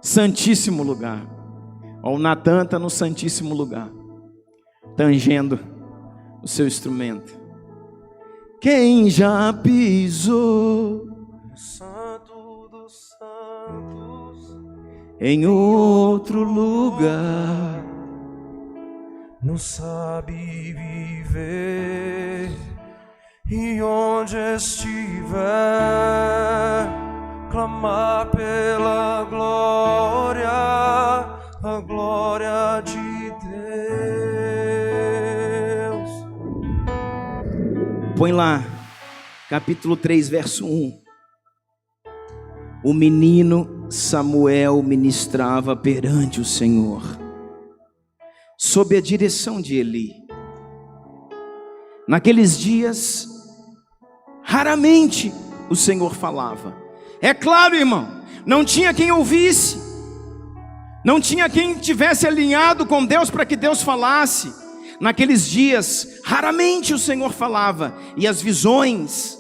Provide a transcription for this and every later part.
Santíssimo lugar. O Natan está no Santíssimo lugar, tangendo o seu instrumento. Quem já pisou no Santo dos Santos, em outro lugar, não sabe viver, e onde estiver, clamar pela glória, a glória de Deus. Põe lá, capítulo 3, verso 1. O menino Samuel ministrava perante o Senhor, sob a direção de Eli. Naqueles dias, raramente o Senhor falava. É claro, irmão, não tinha quem ouvisse, não tinha quem tivesse alinhado com Deus para que Deus falasse. Naqueles dias, raramente o Senhor falava, e as visões,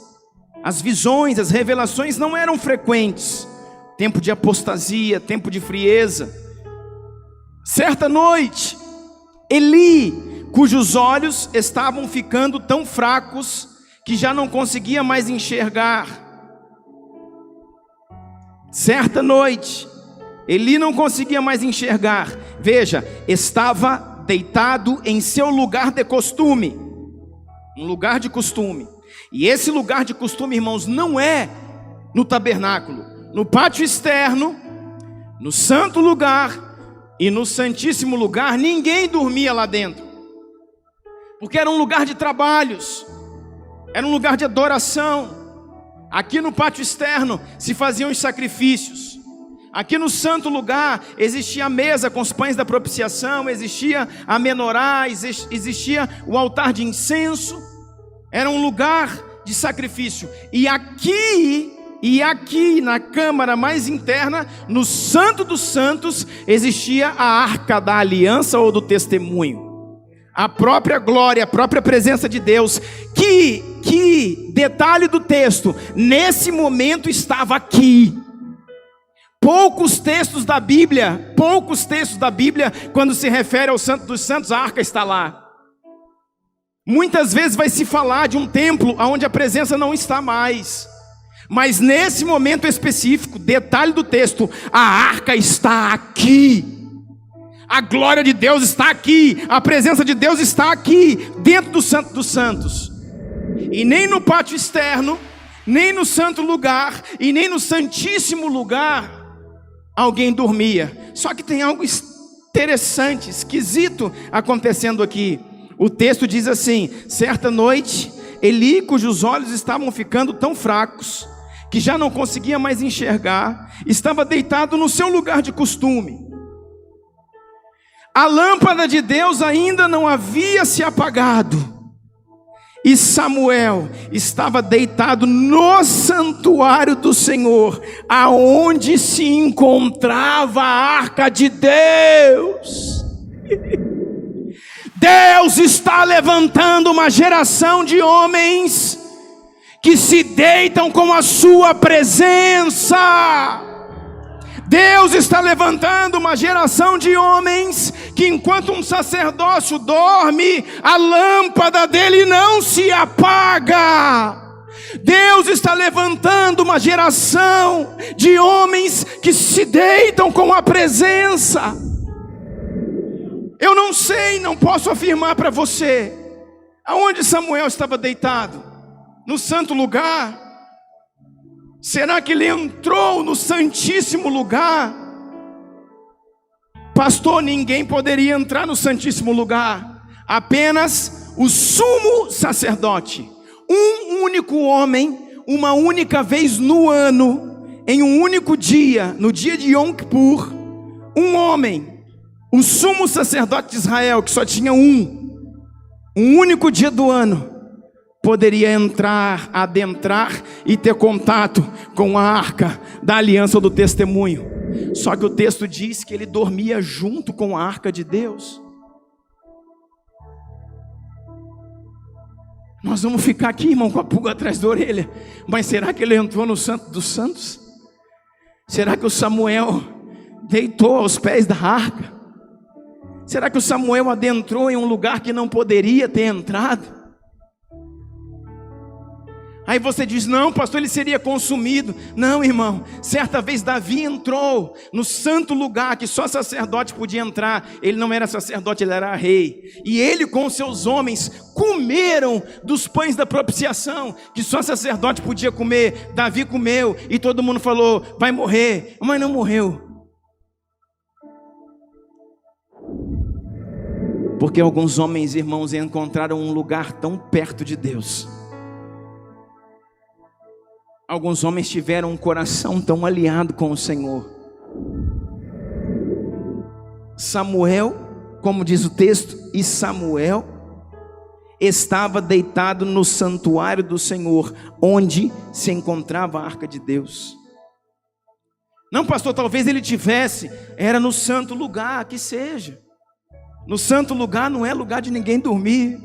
as revelações não eram frequentes. Tempo de apostasia, tempo de frieza. Certa noite, Eli, cujos olhos estavam ficando tão fracos que já não conseguia mais enxergar. Certa noite, Eli não conseguia mais enxergar. Veja, estava deitado em seu lugar de costume, um lugar de costume. E esse lugar de costume, irmãos, não é no tabernáculo, no pátio externo, no santo lugar e no santíssimo lugar. Ninguém dormia lá dentro, porque era um lugar de trabalhos, era um lugar de adoração. Aqui no pátio externo se faziam os sacrifícios. Aqui no santo lugar existia a mesa com os pães da propiciação, existia a menorá, existia o altar de incenso. Era um lugar de sacrifício. E aqui na câmara mais interna, no Santo dos Santos, existia a arca da aliança ou do testemunho. A própria glória, a própria presença de Deus. Que detalhe do texto, nesse momento estava aqui. Poucos textos da Bíblia, quando se refere ao Santo dos Santos, a arca está lá. Muitas vezes vai se falar de um templo onde a presença não está mais. Mas nesse momento específico, detalhe do texto, a arca está aqui. A glória de Deus está aqui. A presença de Deus está aqui, dentro do Santo dos Santos. E nem no pátio externo, nem no santo lugar, e nem no santíssimo lugar, alguém dormia. Só que tem algo interessante, esquisito acontecendo aqui. O texto diz assim: certa noite, Eli, cujos olhos estavam ficando tão fracos que já não conseguia mais enxergar, estava deitado no seu lugar de costume. A lâmpada de Deus ainda não havia se apagado, e Samuel estava deitado no santuário do Senhor, aonde se encontrava a arca de Deus. Deus está levantando uma geração de homens que se deitam com a sua presença. Deus está levantando uma geração de homens que, enquanto um sacerdócio dorme, a lâmpada dele não se apaga. Deus está levantando uma geração de homens que se deitam com a presença. Eu não sei, não posso afirmar para você aonde Samuel estava deitado. No santo lugar? Será que ele entrou no santíssimo lugar? Pastor, ninguém poderia entrar no santíssimo lugar. Apenas o sumo sacerdote. Um único homem, uma única vez no ano, em um único dia, no dia de Yom Kippur, um homem, o sumo sacerdote de Israel, que só tinha um único dia do ano, poderia entrar, adentrar e ter contato com a arca da aliança ou do testemunho. Só que o texto diz que ele dormia junto com a arca de Deus. Nós vamos ficar aqui, irmão, com a pulga atrás da orelha. Mas será que ele entrou no Santo dos Santos? Será que o Samuel deitou aos pés da arca? Será que o Samuel adentrou em um lugar que não poderia ter entrado? Aí você diz, não, pastor, ele seria consumido. Não, irmão, certa vez Davi entrou no santo lugar que só sacerdote podia entrar. Ele não era sacerdote, ele era rei. E ele com seus homens comeram dos pães da propiciação, que só sacerdote podia comer. Davi comeu e todo mundo falou, vai morrer, mas não morreu. Porque alguns homens, irmãos, encontraram um lugar tão perto de Deus. Alguns homens tiveram um coração tão aliado com o Senhor. Samuel, como diz o texto, e Samuel estava deitado no santuário do Senhor, onde se encontrava a arca de Deus. Não, pastor, talvez ele tivesse, era no santo lugar, que seja. No santo lugar não é lugar de ninguém dormir.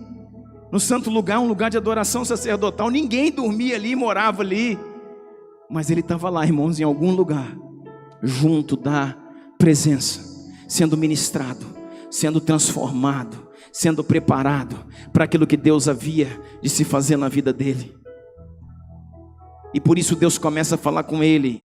No santo lugar é um lugar de adoração sacerdotal. Ninguém dormia ali, morava ali. Mas ele estava lá, irmãos, em algum lugar, junto da presença, sendo ministrado, sendo transformado, sendo preparado para aquilo que Deus havia de se fazer na vida dele. E por isso Deus começa a falar com ele.